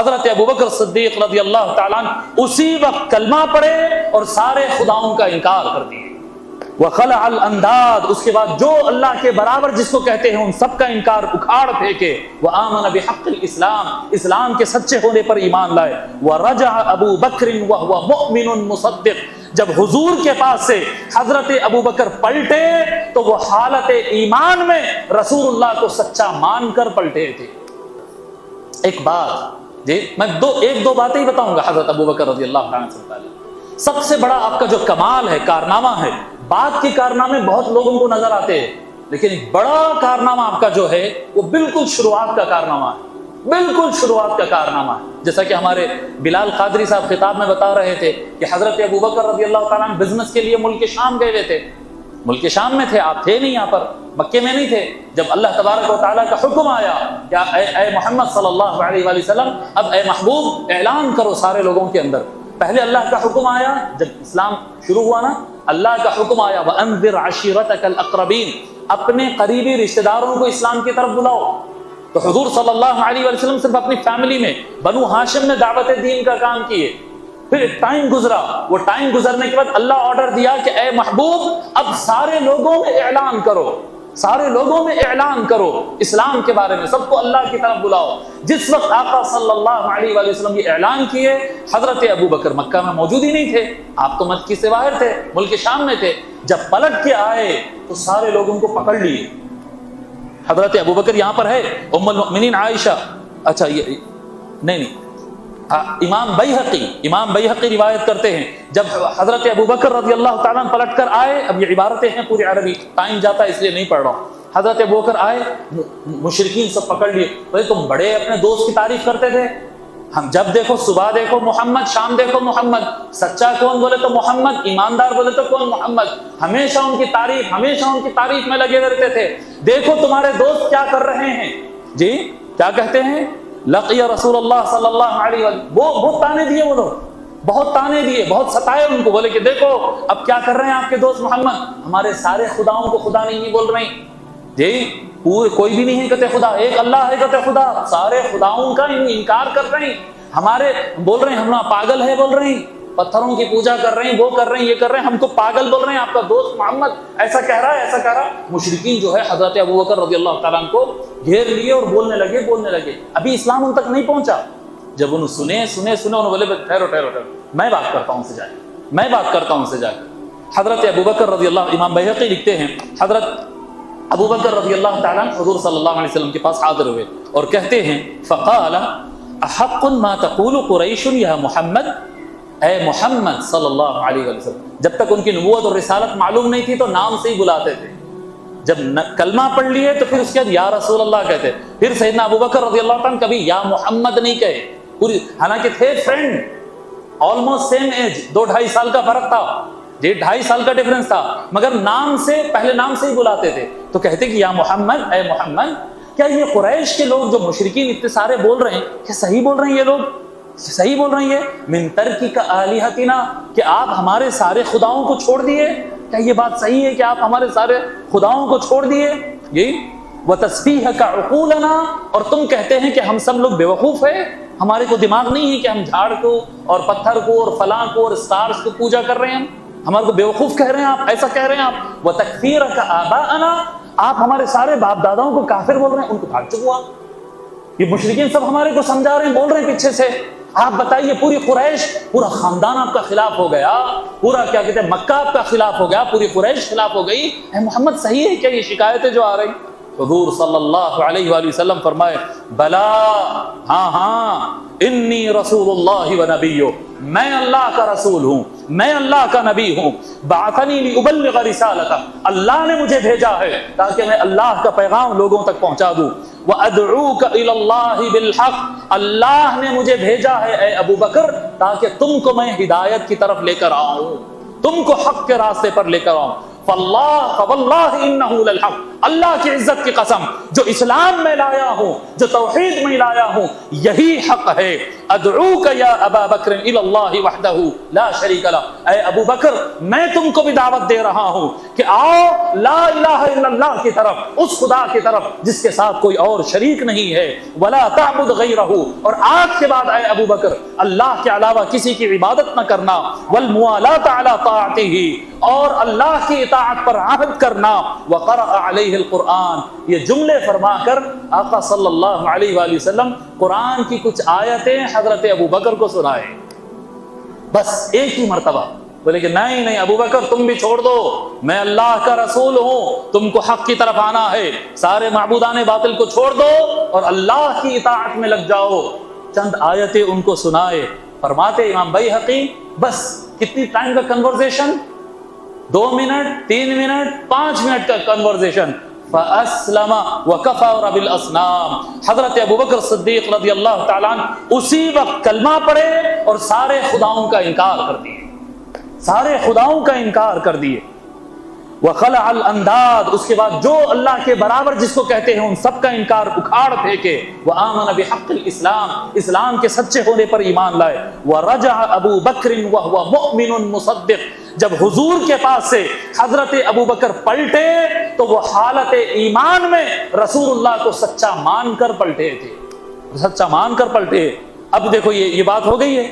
حضرت ابوبکر صدیق رضی اللہ تعالیٰ عنہ اسی وقت کلمہ پڑھے اور سارے خداؤں کا انکار کر دیے. وخلع الانداد، اس کے بعد جو اللہ کے برابر جس کو کہتے ہیں ان سب کا انکار اکھاڑ پھینکے. وآمن بحق الاسلام، اسلام کے سچے ہونے پر ایمان لائے. ورجع ابو بکر وهو مؤمن مصدق، جب حضور کے پاس سے حضرت ابوبکر پلٹے تو وہ حالت ایمان میں رسول اللہ کو سچا مان کر پلٹے تھے. ایک بات جی میں ایک دو باتیں ہی بتاؤں گا حضرت ابوبکر رضی اللہ عنہ سے. سب سے بڑا آپ کا جو کمال ہے، کارنامہ ہے، بات کے کارنامے بہت لوگوں کو نظر آتے ہیں، لیکن ایک بڑا کارنامہ آپ کا جو ہے وہ بالکل شروعات کا کارنامہ ہے، بالکل شروعات کا کارنامہ ہے. جیسا کہ ہمارے بلال قادری صاحب خطاب میں بتا رہے تھے کہ حضرت ابوبکر رضی اللہ تعالیٰ عنہ بزنس کے لیے ملک شام گئے ہوئے تھے. ملک شام میں تھے، آپ تھے نہیں یہاں پر، مکے میں نہیں تھے. جب اللہ تبارک و تعالیٰ کا حکم آیا کہ اے محمد صلی اللہ علیہ وآلہ وسلم، اب اے محبوب اعلان کرو سارے لوگوں کے اندر. پہلے اللہ کا حکم آیا، جب اسلام شروع ہوا نا، اللہ کا حکم آیا وَأَنذِرْ عَشِيرَتَكَ الْأَقْرَبِينَ، اپنے قریبی رشتہ داروں کو اسلام کی طرف بلاؤ. تو حضور صلی اللہ علیہ وسلم صرف اپنی فیملی میں بنو ہاشم میں دعوت دین کا کام کیے. پھر ایک ٹائم گزرا، وہ ٹائم گزرنے کے بعد اللہ آرڈر دیا کہ اے محبوب اب سارے لوگوں میں اعلان کرو، سارے لوگوں میں اعلان کرو اسلام کے بارے میں، سب کو اللہ کی طرف بلاؤ. جس وقت آقا صلی اللہ علیہ وآلہ وسلم یہ اعلان کیے، حضرت ابوبکر مکہ میں موجود ہی نہیں تھے، آپ تو مکے سے باہر تھے، ملک شام میں تھے. جب پلٹ کے آئے تو سارے لوگوں کو پکڑ لیے. حضرت ابوبکر یہاں پر ہے، ام المؤمنین عائشہ، اچھا یہ نہیں امام بیہقی روایت کرتے ہیں جب حضرت ابوبکر رضی اللہ تعالیٰ پلٹ کر آئے، اب یہ عبارتیں ہیں پوری عربی، ٹائم جاتا ہے اس لیے نہیں پڑھ رہا ہوں. حضرت ابوبکر آئے، مشرکین سب پکڑ لیے، بھائی تم بڑے اپنے دوست کی تعریف کرتے تھے، ہم جب دیکھو صبح دیکھو محمد، شام دیکھو محمد، سچا کون بولے تو محمد، ایماندار بولے تو کون محمد، ہمیشہ ان کی تعریف میں لگے رہتے تھے. دیکھو تمہارے دوست کیا کر رہے ہیں، جی کیا کہتے ہیں، لقی رسول اللہ صلی اللہ علیہ وسلم. بہت تانے دیے وہ لوگ، بہت تانے دیے، بہت ستائے ان کو، بولے کہ دیکھو اب کیا کر رہے ہیں آپ کے دوست محمد، ہمارے سارے خداؤں کو خدا نہیں بول رہے ہیں، جی کوئی بھی نہیں ہے کہتے خدا، ایک اللہ ہے کہتے خدا، سارے خداؤں کا انکار کر رہے ہیں، ہمارے بول رہے ہیں ہم پاگل ہے بول رہے ہیں، پتھروں کی پوجا کر رہے ہیں، وہ کر رہے ہیں، یہ کر رہے ہیں، ہم کو پاگل بول رہے ہیں، آپ کا دوست محمد ایسا کہہ رہا ہے، ایسا کہہ رہا. مشرکین جو ہے حضرت ابوبکر رضی اللہ تعالیٰ عنہ کو گھیر لیے اور بولنے لگے. ابھی اسلام ان تک نہیں پہنچا. جب انہوں سنے انہوں بولے ٹھہرو میں بات کرتا ہوں ان سے جا کے. حضرت ابوبکر رضی اللہ، امام بیہقی لکھتے ہیں حضرت ابوبکر رضی اللہ تعالیٰ حضور صلی اللہ علیہ وسلم کے پاس حاضر ہوئے اور کہتے ہیں فقال احق ما تقول قریش یا محمد، اے محمد صلی اللہ علیہ وسلم. جب تک ان کی نبوت اور رسالت معلوم نہیں تھی تو نام سے ہی بلاتے تھے، جب کلمہ پڑھ لیے تو پھر اس کے بعد یا رسول اللہ کہتے. پھر سیدنا ابوبکر رضی اللہ عنہ کبھی یا محمد نہیں کہے، پوری حالانکہ تھے فرینڈ، آلموسٹ سیم ایج، 2-2.5 سال کا فرق تھا، 2.5 سال کا ڈیفرنس تھا، مگر نام سے پہلے نام سے ہی بلاتے تھے. تو کہتے کہ یا محمد، اے محمد. کیا یہ قریش کے لوگ جو مشرکین اتنے سارے بول رہے ہیں، کیا صحیح بول رہے ہیں یہ لوگ؟ صحیح بول رہے ہیں یہ من ترکک آلہتنا، کہ آپ ہمارے سارے خداؤں کو چھوڑ دیے؟ کیا یہ بات صحیح ہے کہ آپ ہمارے سارے خداؤں کو چھوڑ دیے؟ یہی وتسبیحک عقولنا، اور تم کہتے ہیں کہ ہم سب لوگ بیوقوف ہیں، ہمارے کو دماغ نہیں ہے کہ ہم جھاڑ کو اور پتھر کو اور فلاں کو اور سٹارز کو پوجا کر رہے ہیں، ہمارے کو بیوقوف کہہ رہے ہیں آپ، ایسا کہہ رہے ہیں آپ. وتکفیرک آباءنا، آپ ہمارے سارے باپ داداؤں کو کافر بول رہے ہیں، ان کو بھاگ چکا. یہ مشرکین سب ہمارے کو سمجھا رہے ہیں، بول رہے ہیں پیچھے سے. آپ بتائیے پوری قریش، پورا خاندان آپ کا خلاف ہو گیا، پورا کیا کہتے ہیں مکہ آپ کا خلاف ہو گیا، پوری قریش خلاف ہو گئی. اے محمد صحیح ہے کیا یہ شکایتیں جو آ رہی؟ حضور صلی اللہ علیہ وآلہ وسلم فرمائے بلا، ہاں انی رسول اللہ و نبیہ، میں اللہ کا رسول ہوں، میں اللہ کا نبی ہوں. بعثنی لأبلغ رسالتہ، اللہ نے مجھے بھیجا ہے تاکہ میں اللہ کا پیغام لوگوں تک پہنچا دوں. وَأَدْعُوكَ إِلَى اللَّهِ بِالْحَقِّ، اللہ نے مجھے بھیجا ہے اے ابو بکر تاکہ تم کو میں ہدایت کی طرف لے کر آؤں، تم کو حق کے راستے پر لے کر آؤں. فَاللَّهِ إِنَّهُ لَلْحَقِّ، اللہ کی عزت کی قسم، جو اسلام میں لایا ہوں، جو توحید میں لایا ہوں، یہی حق ہے۔ ادعوک یا ابا بکر الی اللہ وحدہ لا شریک لہ، اے ابو بکر میں تم کو بھی دعوت دے رہا ہوں کہ آؤ لا الہ الا اللہ کی طرف، اس خدا کی طرف جس کے ساتھ کوئی اور شریک نہیں ہے، ولا تعبد غیرہ، اور آج کے بعد اے ابو بکر اللہ کے علاوہ کسی کی عبادت نہ کرنا، والموالات علی طاعتہ، اور اللہ کی اطاعت پر عہد کرنا، وقرأ علیہ القرآن، یہ جملے فرما کر آقا صلی اللہ علیہ وآلہ وسلم قرآن کی کچھ آیتیں حضرت ابو بکر کو سنائے، بس ایک ہی مرتبہ۔ بولے کہ نہیں نہیں ابو بکر تم بھی چھوڑ دو، میں اللہ کا رسول ہوں، تم کو حق کی طرف آنا ہے، سارے معبودان باطل کو چھوڑ دو اور اللہ کی اطاعت میں لگ جاؤ۔ چند آیتیں ان کو سنائے، فرماتے امام بیہقی بس کتنی ٹائم کا کنورزیشن، 2 منٹ 3 منٹ 5 منٹ کا کنورزیشن، فَأَسْلَمَ وَكَفَرَ بِالْأَصْنَامِ، حضرت ابوبکر صدیق رضی اللہ تعالیٰ عنہ اسی وقت کلمہ پڑھے اور سارے خداؤں کا انکار کر دیے، سارے خداؤں کا انکار کر دیے۔ وَخَلَعَ الْأَنْدَادِ، اس کے بعد جو اللہ کے برابر جس کو کہتے ہیں ان سب کا انکار اکھاڑ پھینکے، وَآمَنَ بِحَقِّ الْإِسْلَامِ، اسلام کے سچے ہونے پر ایمان لائے۔ وَرَجَعَ أَبُو بَكْرٍ وَهُوَ مُؤْمِنٌ مُصَدِّقٌ، جب حضور کے پاس سے حضرت ابو بکر پلٹے تو وہ حالت ایمان میں رسول اللہ کو سچا مان کر پلٹے تھے، سچا مان کر پلٹے۔ اب دیکھو یہ بات ہو گئی ہے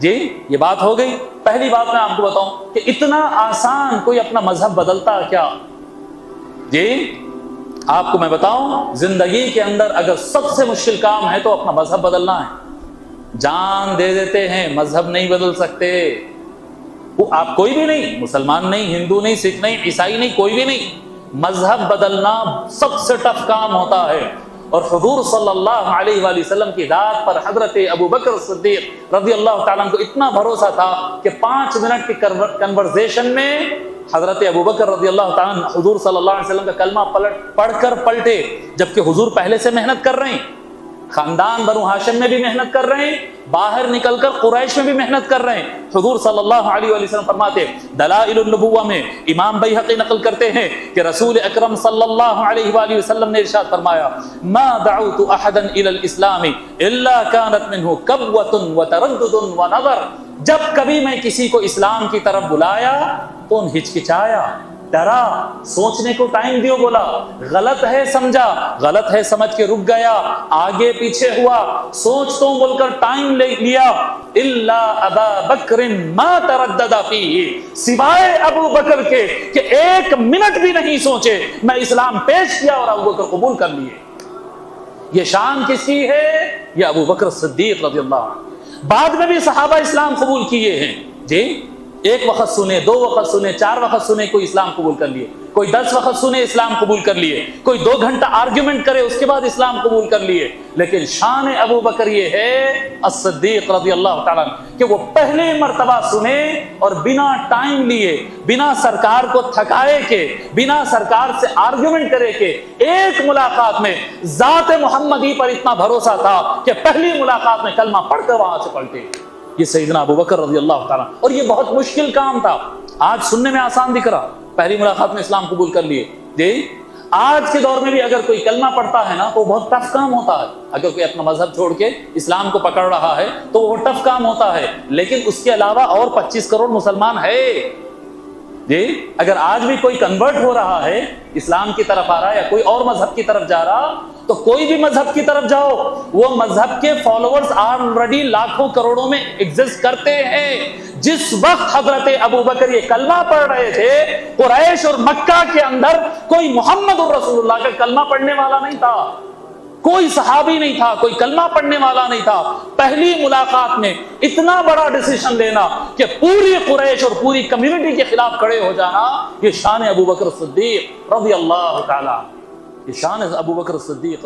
جی، یہ بات ہو گئی۔ پہلی بات میں آپ کو بتاؤں کہ اتنا آسان کوئی اپنا مذہب بدلتا کیا جی؟ آپ کو میں بتاؤں زندگی کے اندر اگر سب سے مشکل کام ہے تو اپنا مذہب بدلنا ہے۔ جان دے دیتے ہیں مذہب نہیں بدل سکتے، وہ آپ کوئی بھی نہیں، مسلمان نہیں، ہندو نہیں، سکھ نہیں، عیسائی نہیں، کوئی بھی نہیں، مذہب بدلنا سب سے ٹف کام ہوتا ہے۔ اور حضور صلی اللہ علیہ وآلہ وسلم کی ذات پر حضرت ابو بکر صدیق رضی اللہ تعالیٰ عنہ کو اتنا بھروسہ تھا کہ 5 منٹ کی کنورزیشن میں حضرت ابو بکر رضی اللہ تعالیٰ عنہ حضور صلی اللہ علیہ وسلم کا کلمہ پڑھ کر پلٹے، جبکہ حضور پہلے سے محنت کر رہے ہیں، خاندان بنو ہاشم میں بھی محنت کر رہے ہیں، باہر نکل کر قریش میں بھی محنت کر رہے ہیں۔ حضور صلی اللہ علیہ وآلہ وسلم فرماتے، دلائل النبوہ میں امام بیہقی نقل کرتے ہیں کہ رسول اکرم صلی اللہ علیہ وآلہ وسلم نے ارشاد فرمایا، ما دعوت احدا الى الاسلام الا كانت منه كبوة وتردد ونظر، جب کبھی میں کسی کو اسلام کی طرف بلایا تو ہچکچایا، ڈرا، سوچنے کو ٹائم دیو، بولا غلط ہے سمجھا، غلط ہے سمجھ کے رک گیا، آگے پیچھے ہوا، سوچتا ہوں بول کر ٹائم لے لیا۔ الا ابا بکر ما تردد فیہ، سوائے ابو بکر کے کہ 1 منٹ بھی نہیں سوچے، میں اسلام پیش کیا اور ابو بکر قبول کر لیے۔ یہ شان کس کی ہے؟ یہ ابو بکر صدیق رضی اللہ عنہ۔ بعد میں بھی صحابہ اسلام قبول کیے ہیں جی، 1 وقت سنے، 2 وقت سنے، 4 وقت سنے، کوئی اسلام قبول کر لیے، کوئی 10 وقت سنے اسلام قبول کر لیے، کوئی 2 گھنٹہ آرگیومنٹ کرے اس کے بعد اسلام قبول کر لیے۔ لیکن شان ابو بکر یہ ہے الصدیق رضی اللہ تعالیٰ عنہ کہ وہ پہلے مرتبہ سنے اور بنا ٹائم لیے، بنا سرکار کو تھکائے کے، بنا سرکار سے آرگیومنٹ کرے کے، ایک ملاقات میں ذات محمدی پر اتنا بھروسہ تھا کہ پہلی ملاقات میں کلمہ پڑھ کر وہاں سے پلٹے۔ یہ سیدنا ابو بکر رضی اللہ تعالیٰ، اور یہ بہت مشکل کام تھا، آج سننے میں آسان دکھ رہا، پہلی ملاقات میں اسلام قبول کر لیے جی۔ آج کے دور میں بھی اگر کوئی کلمہ پڑھتا ہے نا تو بہت ٹف کام ہوتا ہے، اگر کوئی اپنا مذہب چھوڑ کے اسلام کو پکڑ رہا ہے تو وہ ٹف کام ہوتا ہے، لیکن اس کے علاوہ اور 25 کروڑ مسلمان ہے جی۔ اگر آج بھی کوئی کنورٹ ہو رہا ہے، اسلام کی طرف آ رہا ہے یا کوئی اور مذہب کی طرف جا رہا، تو کوئی بھی مذہب کی طرف جاؤ، وہ مذہب کے فالوورز آلریڈی لاکھوں کروڑوں میں ایگزسٹ کرتے ہیں۔ جس وقت حضرت ابو بکر یہ کلمہ پڑھ رہے تھے، قریش اور مکہ کے اندر کوئی محمد الرسول اللہ کا کلمہ پڑھنے والا نہیں تھا، کوئی صحابی نہیں تھا، کوئی کلمہ پڑھنے والا نہیں تھا۔ پہلی ملاقات میں اتنا بڑا ڈیسیشن لینا کہ پوری قریش اور پوری کمیونٹی کے خلاف کھڑے ہو جانا، یہ شان ابو بکر صدیق رضی اللہ تعالی، یہ شان ابو بکر صدیق